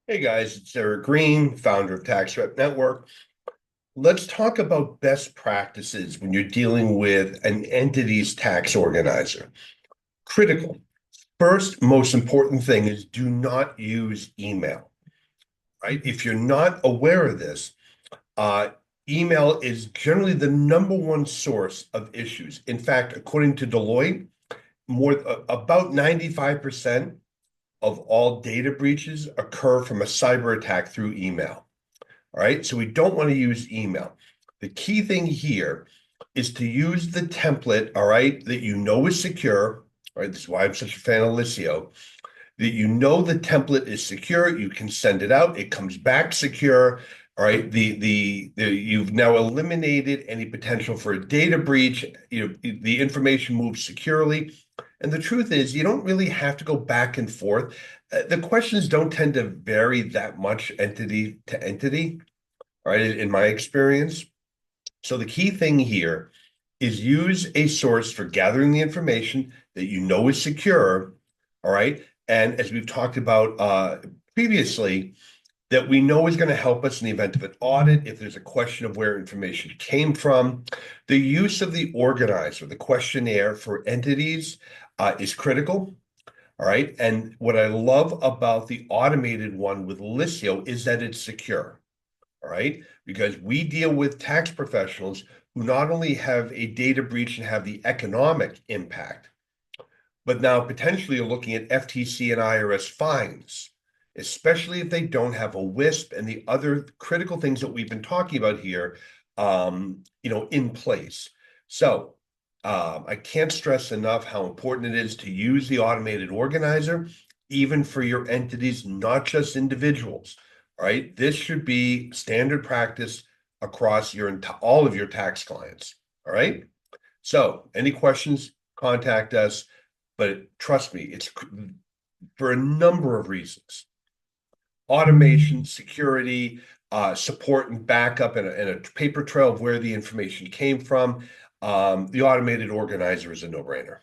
Hey guys, it's Eric Green, founder of Tax Rep Network. Let's talk about best practices when you're dealing with an entity's tax organizer. Critical. First, most important thing is do not use email, right? If you're not aware of this, uh, email is generally the number one source of issues. In fact, according to Deloitte, about 95% of all data breaches occur from a cyber attack through email. All right. So we don't want to use email. The key thing here is to use the template, all right, that you know is secure. All right. This is why I'm such a fan of Lisio. That you know the template is secure. You can send it out. It comes back secure. All right. You've now eliminated any potential for a data breach. The information moves securely. And the truth is, you don't really have to go back and forth. The questions don't tend to vary that much entity to entity, right? In my experience. So the key thing here is use a source for gathering the information that you know is secure, all right? And as we've talked about previously, that we know is going to help us in the event of an audit, if there's a question of where information came from. The use of the organizer, the questionnaire for entities is critical. All right. And what I love about the automated one with Lisio is that it's secure. All right. Because we deal with tax professionals who not only have a data breach and have the economic impact, but now potentially are looking at FTC and IRS fines, especially if they don't have a WISP and the other critical things that we've been talking about here, in place. So I can't stress enough how important it is to use the automated organizer, even for your entities, not just individuals. All right. This should be standard practice across all of your tax clients. All right. So any questions, contact us. But trust me, it's for a number of reasons. Automation, security, support and backup, and a paper trail of where the information came from. The automated organizer is a no-brainer.